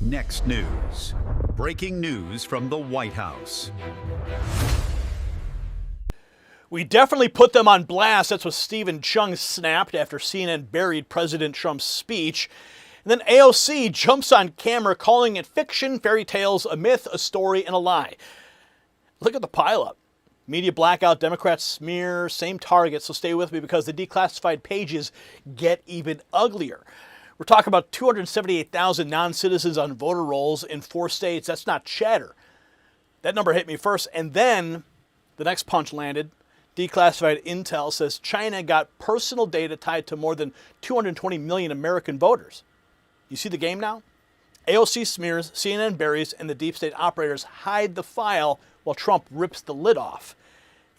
Next news. Breaking news from the White House. We definitely put them on blast. That's what Stephen Chung snapped after CNN buried President Trump's speech. And then AOC jumps on camera calling it fiction, fairy tales, a myth, a story, and a lie. Look at the pileup. Media blackout, Democrats smear, same target, so stay with me because the declassified pages get even uglier. We're talking about 278,000 non-citizens on voter rolls in 4 states. That's not chatter. That number hit me first, and then the next punch landed. Declassified intel says China got personal data tied to more than 220 million American voters. You see the game now? AOC smears, CNN buries, and the deep state operators hide the file while Trump rips the lid off.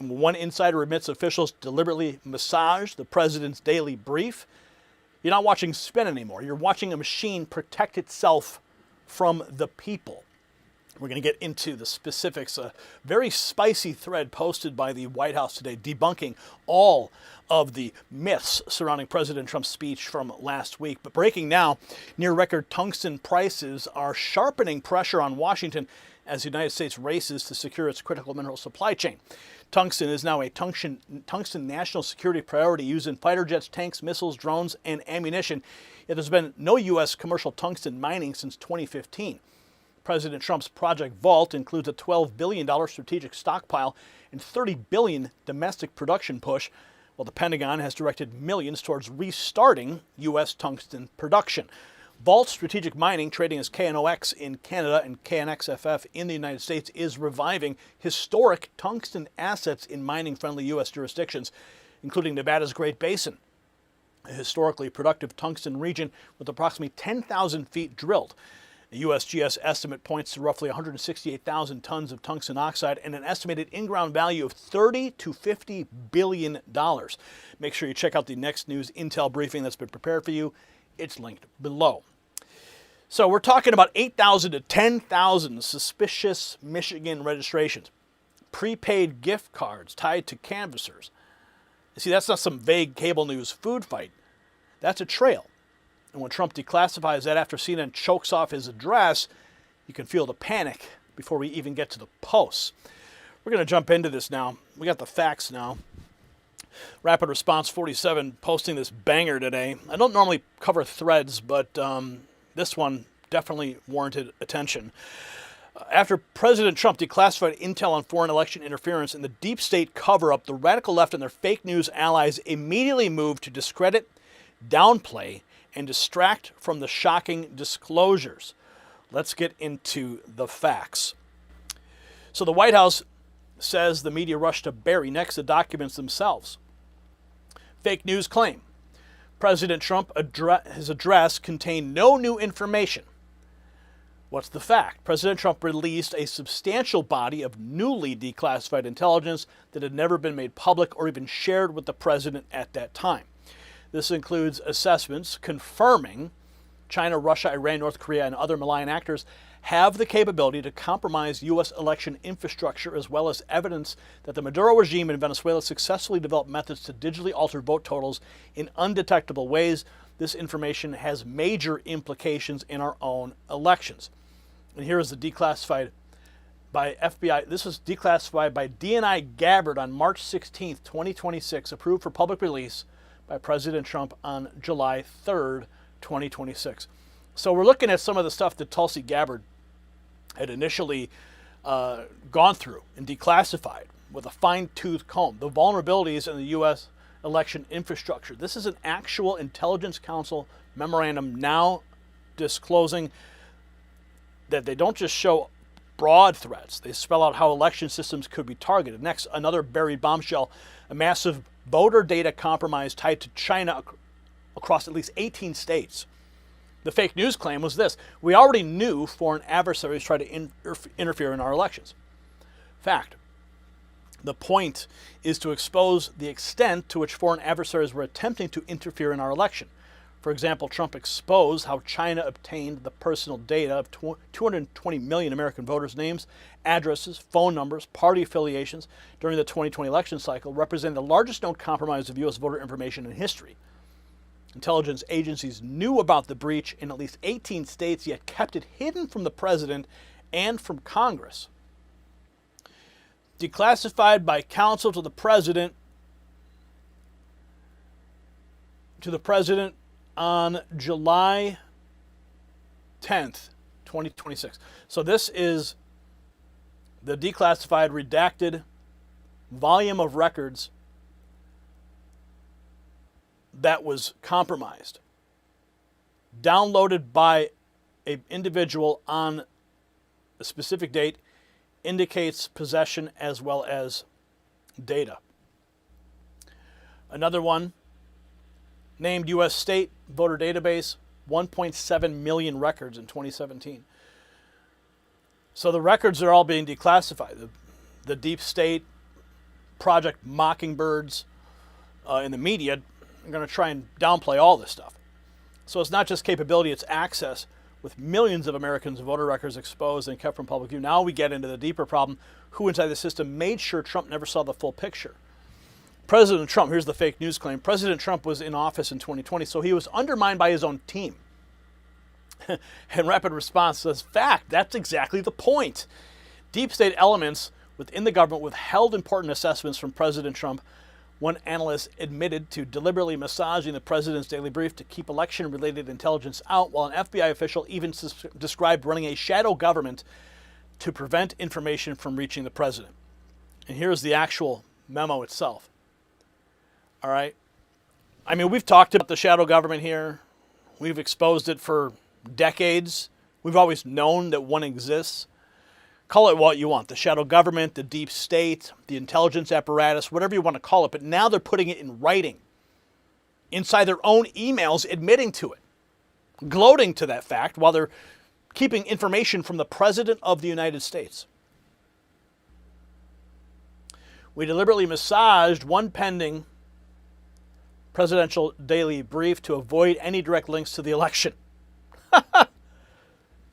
And one insider admits officials deliberately massage the president's daily brief. You're not watching spin anymore. You're watching a machine protect itself from the people. We're going to get into the specifics. A very spicy thread posted by the White House today debunking all of the myths surrounding President Trump's speech from last week. But breaking now, near record tungsten prices are sharpening pressure on Washington as the United States races to secure its critical mineral supply chain. Tungsten is now a tungsten national security priority used in fighter jets, tanks, missiles, drones, and ammunition. Yet there's been no U.S. commercial tungsten mining since 2015. President Trump's Project Vault includes a $12 billion strategic stockpile and $30 billion domestic production push, while the Pentagon has directed millions towards restarting U.S. tungsten production. Vault Strategic Mining, trading as KNOX in Canada and KNXFF in the United States, is reviving historic tungsten assets in mining-friendly U.S. jurisdictions, including Nevada's Great Basin, a historically productive tungsten region with approximately 10,000 feet drilled. The USGS estimate points to roughly 168,000 tons of tungsten oxide and an estimated in-ground value of $30 to $50 billion. Make sure you check out the Next News Intel briefing that's been prepared for you. It's linked below. So we're talking about 8,000 to 10,000 suspicious Michigan registrations, prepaid gift cards tied to canvassers. You see, that's not some vague cable news food fight. That's a trail. And when Trump declassifies that after CNN chokes off his address, you can feel the panic before we even get to the posts. We're going to jump into this now. We got the facts now. Rapid Response 47 posting this banger today. I don't normally cover threads, but this one definitely warranted attention. After President Trump declassified intel on foreign election interference and the deep state cover-up, the radical left and their fake news allies immediately moved to discredit, downplay, and distract from the shocking disclosures. Let's get into the facts. So the White House says the media rushed to bury next the documents themselves. Fake news claim. President Trump, his address contained no new information. What's the fact? President Trump released a substantial body of newly declassified intelligence that had never been made public or even shared with the president at that time. This includes assessments confirming China, Russia, Iran, North Korea, and other malign actors have the capability to compromise U.S. election infrastructure, as well as evidence that the Maduro regime in Venezuela successfully developed methods to digitally alter vote totals in undetectable ways. This information has major implications in our own elections. And here is the declassified by FBI. This was declassified by DNI Gabbard on March 16, 2026, approved for public release by President Trump on July 3rd, 2026. So we're looking at some of the stuff that Tulsi Gabbard had initially gone through and declassified with a fine-tooth comb, the vulnerabilities in the U.S. election infrastructure. This is an actual Intelligence Council memorandum now disclosing that they don't just show broad threats. They spell out how election systems could be targeted. Next, another buried bombshell, a massive voter data compromise tied to China across at least 18 states. The fake news claim was this: we already knew foreign adversaries tried to interfere in our elections. Fact. The point is to expose the extent to which foreign adversaries were attempting to interfere in our election. For example, Trump exposed how China obtained the personal data of 220 million American voters' names, addresses, phone numbers, party affiliations during the 2020 election cycle, representing the largest known compromise of U.S. voter information in history. Intelligence agencies knew about the breach in at least 18 states, yet kept it hidden from the president and from Congress. Declassified by counsel to the president on July 10th, 2026. So this is the declassified, redacted volume of records that was compromised, downloaded by an individual on a specific date, indicates possession as well as data. Another one, named U.S. State Voter Database, 1.7 million records in 2017. So the records are all being declassified. The deep state, Project Mockingbirds in the media are going to try and downplay all this stuff. So it's not just capability, it's access, with millions of Americans' voter records exposed and kept from public view. Now we get into the deeper problem. Who inside the system made sure Trump never saw the full picture? President Trump, here's the fake news claim. President Trump was in office in 2020, so he was undermined by his own team. And Rapid Response says, fact, that's exactly the point. Deep state elements within the government withheld important assessments from President Trump. One analyst admitted to deliberately massaging the president's daily brief to keep election-related intelligence out, while an FBI official even described running a shadow government to prevent information from reaching the president. And here's the actual memo itself. All right? I mean, we've talked about the shadow government here. We've exposed it for decades. We've always known that one exists. Call it what you want, the shadow government, the deep state, the intelligence apparatus, whatever you want to call it. But now they're putting it in writing, inside their own emails, admitting to it, gloating to that fact, while they're keeping information from the President of the United States. We deliberately massaged one pending presidential daily brief to avoid any direct links to the election.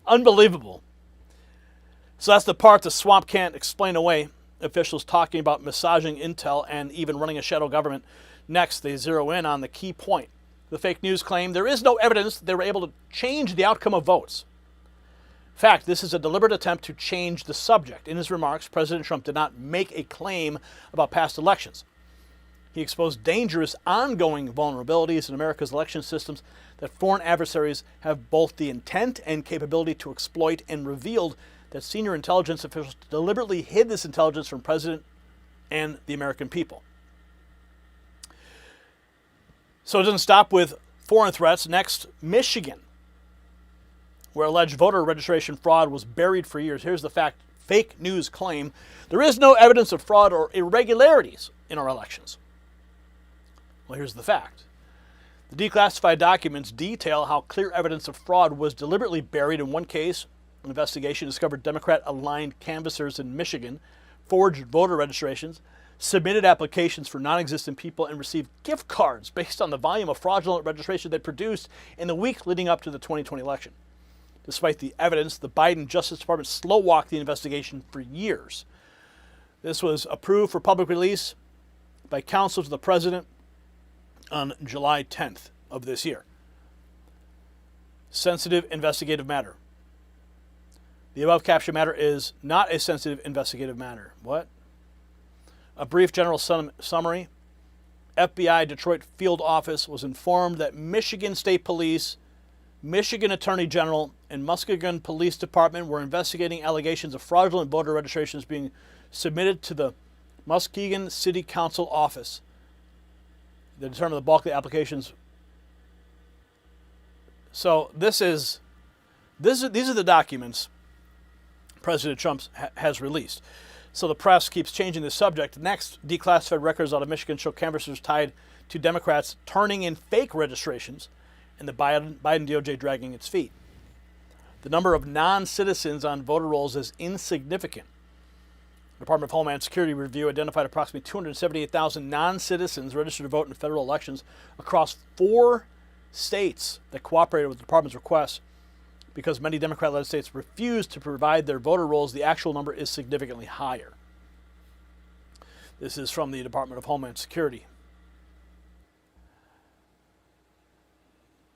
Unbelievable. So that's the part the swamp can't explain away. Officials talking about massaging intel and even running a shadow government. Next, they zero in on the key point. The fake news claim there is no evidence that they were able to change the outcome of votes. In fact, this is a deliberate attempt to change the subject. In his remarks, President Trump did not make a claim about past elections. He exposed dangerous ongoing vulnerabilities in America's election systems that foreign adversaries have both the intent and capability to exploit, and revealed that senior intelligence officials deliberately hid this intelligence from the President and the American people. So it doesn't stop with foreign threats. Next, Michigan, where alleged voter registration fraud was buried for years. Here's the fact. Fake news claim there is no evidence of fraud or irregularities in our elections. Well, here's the fact. The declassified documents detail how clear evidence of fraud was deliberately buried. In one case, an investigation discovered Democrat-aligned canvassers in Michigan forged voter registrations, submitted applications for non-existent people, and received gift cards based on the volume of fraudulent registration they produced in the week leading up to the 2020 election. Despite the evidence, the Biden Justice Department slow-walked the investigation for years. This was approved for public release by counsel to the president on July 10th of this year. Sensitive investigative matter. The above caption matter is not a sensitive investigative matter. What? A brief general summary. FBI Detroit Field Office was informed that Michigan State Police, Michigan Attorney General, and Muskegon Police Department were investigating allegations of fraudulent voter registrations being submitted to the Muskegon City Council office. They determined the bulk of the applications. So these are the documents President Trump has released. So the press keeps changing the subject. Next, declassified records out of Michigan show canvassers tied to Democrats turning in fake registrations, and the Biden DOJ dragging its feet. The number of non-citizens on voter rolls is insignificant. The Department of Homeland Security review identified approximately 278,000 non-citizens registered to vote in federal elections across 4 states that cooperated with the department's request. Because many Democrat-led states refused to provide their voter rolls, the actual number is significantly higher. This is from the Department of Homeland Security.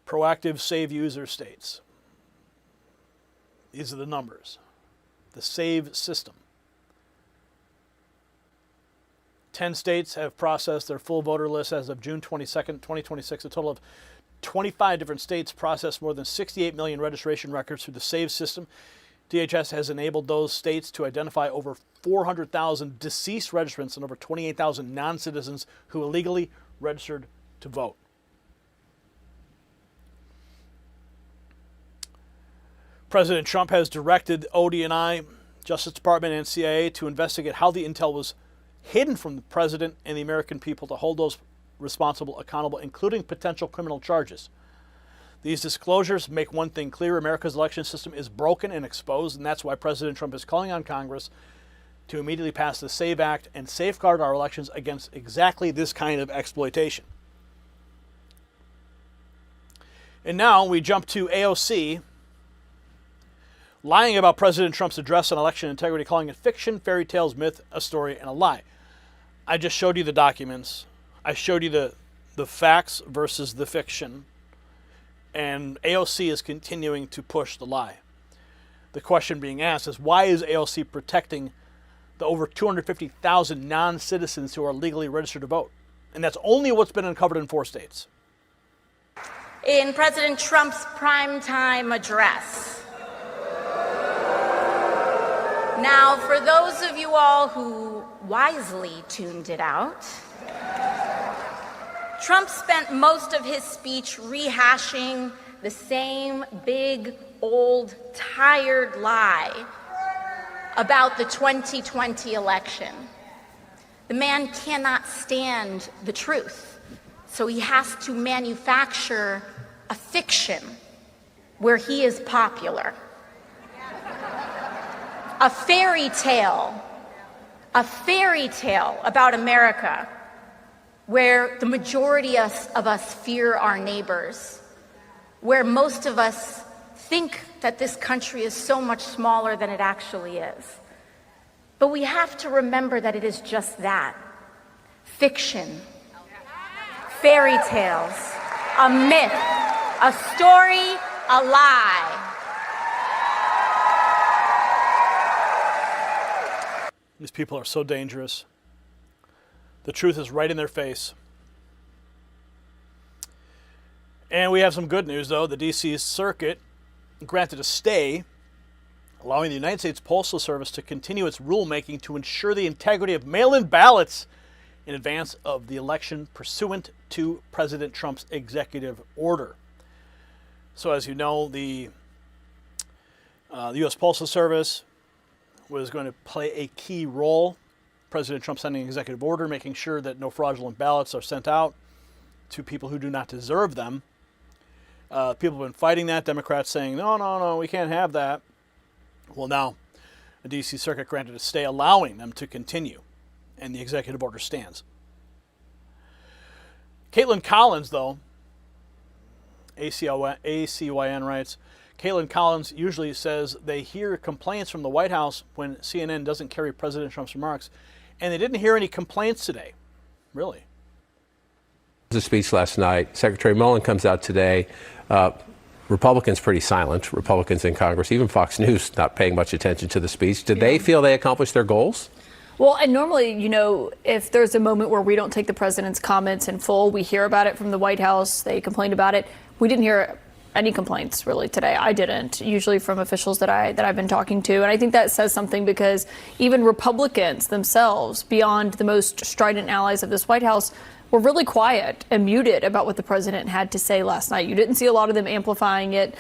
Proactive save user states. These are the numbers. The save system. 10 states have processed their full voter list as of June 22nd, 2026. A total of 25 different states processed more than 68 million registration records through the SAVE system. DHS has enabled those states to identify over 400,000 deceased registrants and over 28,000 non-citizens who illegally registered to vote. President Trump has directed ODNI, Justice Department, and CIA to investigate how the intel was hidden from the president and the American people, to hold those responsible accountable, including potential criminal charges. These disclosures make one thing clear: America's election system is broken and exposed, and that's why President Trump is calling on Congress to immediately pass the SAVE Act and safeguard our elections against exactly this kind of exploitation. And now we jump to AOC lying about President Trump's address on election integrity, calling it fiction, fairy tales, myth, a story, and a lie. I just showed you the documents. I showed you the facts versus the fiction. And AOC is continuing to push the lie. The question being asked is, why is AOC protecting the over 250,000 non-citizens who are legally registered to vote? And that's only what's been uncovered in 4 states. In President Trump's primetime address. Now, for those of you all who wisely tuned it out, Trump spent most of his speech rehashing the same big, old, tired lie about the 2020 election. The man cannot stand the truth, so he has to manufacture a fiction where he is popular. A fairy tale about America, where the majority of us fear our neighbors, where most of us think that this country is so much smaller than it actually is. But we have to remember that it is just that: fiction, fairy tales, a myth, a story, a lie. These people are so dangerous. The truth is right in their face. And we have some good news, though. The D.C. Circuit granted a stay, allowing the United States Postal Service to continue its rulemaking to ensure the integrity of mail-in ballots in advance of the election, pursuant to President Trump's executive order. So, as you know, the U.S. Postal Service was going to play a key role. President Trump sending an executive order, making sure that no fraudulent ballots are sent out to people who do not deserve them. People have been fighting that. Democrats saying, no, we can't have that. Well, now the D.C. Circuit granted a stay, allowing them to continue, and the executive order stands. Caitlin Collins, though, ACYN writes, Caitlin Collins usually says they hear complaints from the White House when CNN doesn't carry President Trump's remarks, and they didn't hear any complaints today. Really? The speech last night. Secretary Mullen comes out today. Republicans pretty silent. Republicans in Congress, even Fox News, not paying much attention to the speech. Did they feel they accomplished their goals? Well, and normally, if there's a moment where we don't take the president's comments in full, we hear about it from the White House. They complained about it. We didn't hear any complaints really today. I didn't, usually from officials that I've been talking to. And I think that says something, because even Republicans themselves, beyond the most strident allies of this White House, were really quiet and muted about what the president had to say last night. You didn't see a lot of them amplifying it,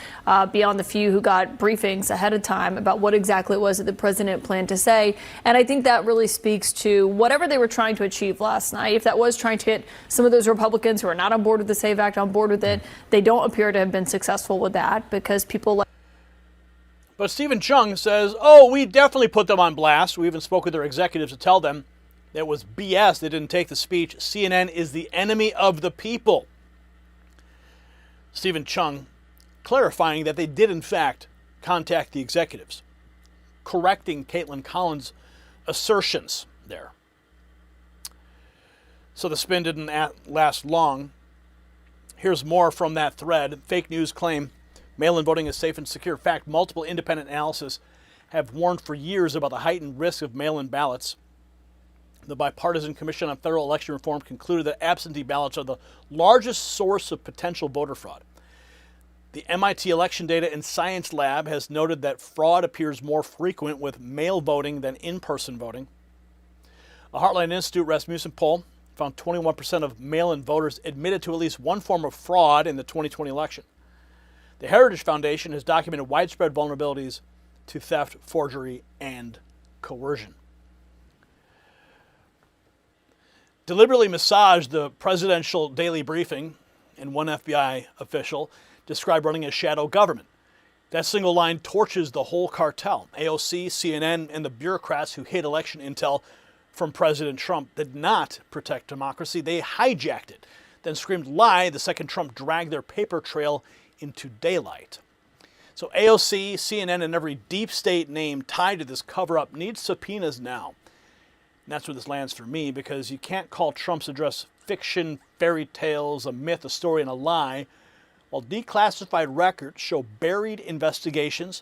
beyond the few who got briefings ahead of time about what exactly it was that the president planned to say. And I think that really speaks to whatever they were trying to achieve last night. If that was trying to get some of those Republicans who are not on board with the SAVE Act on board with it, they don't appear to have been successful with that, because people like... But Stephen Chung says, we definitely put them on blast. We even spoke with their executives to tell them that was BS. They didn't take the speech. CNN is the enemy of the people. Stephen Chung clarifying that they did, in fact, contact the executives, correcting Caitlin Collins' assertions there. So the spin didn't last long. Here's more from that thread. Fake news claim mail-in voting is safe and secure. In fact, multiple independent analysis have warned for years about the heightened risk of mail-in ballots. The Bipartisan Commission on Federal Election Reform concluded that absentee ballots are the largest source of potential voter fraud. The MIT Election Data and Science Lab has noted that fraud appears more frequent with mail voting than in-person voting. A Heartland Institute Rasmussen poll found 21% of mail-in voters admitted to at least one form of fraud in the 2020 election. The Heritage Foundation has documented widespread vulnerabilities to theft, forgery, and coercion. Deliberately massaged the presidential daily briefing, and one FBI official described running a shadow government. That single line torches the whole cartel. AOC, CNN, and the bureaucrats who hid election intel from President Trump did not protect democracy. They hijacked it, then screamed lie the second Trump dragged their paper trail into daylight. So AOC, CNN, and every deep state name tied to this cover-up needs subpoenas now. And that's where this lands for me, because you can't call Trump's address fiction, fairy tales, a myth, a story, and a lie, while declassified records show buried investigations,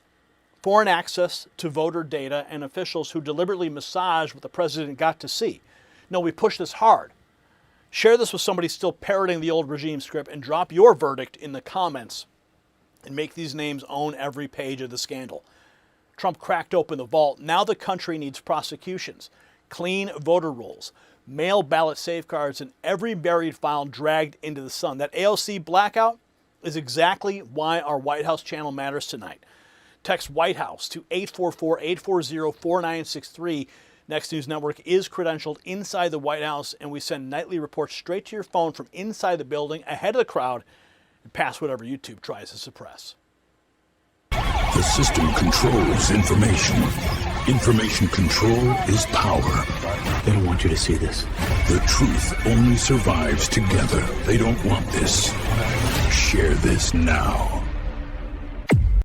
foreign access to voter data, and officials who deliberately massage what the president got to see. No, we push this hard. Share this with somebody still parroting the old regime script and drop your verdict in the comments and make these names own every page of the scandal. Trump cracked open the vault. Now the country needs prosecutions, clean voter rolls, mail ballot safeguards, and every buried file dragged into the sun. That AOC blackout is exactly why our White House channel matters tonight. Text White House to 844-840-4963. Next News Network is credentialed inside the White House, and we send nightly reports straight to your phone from inside the building, ahead of the crowd, and past whatever YouTube tries to suppress. The system controls information. Information control is power. They don't want you to see this. The truth only survives together. They don't want this. Share this now.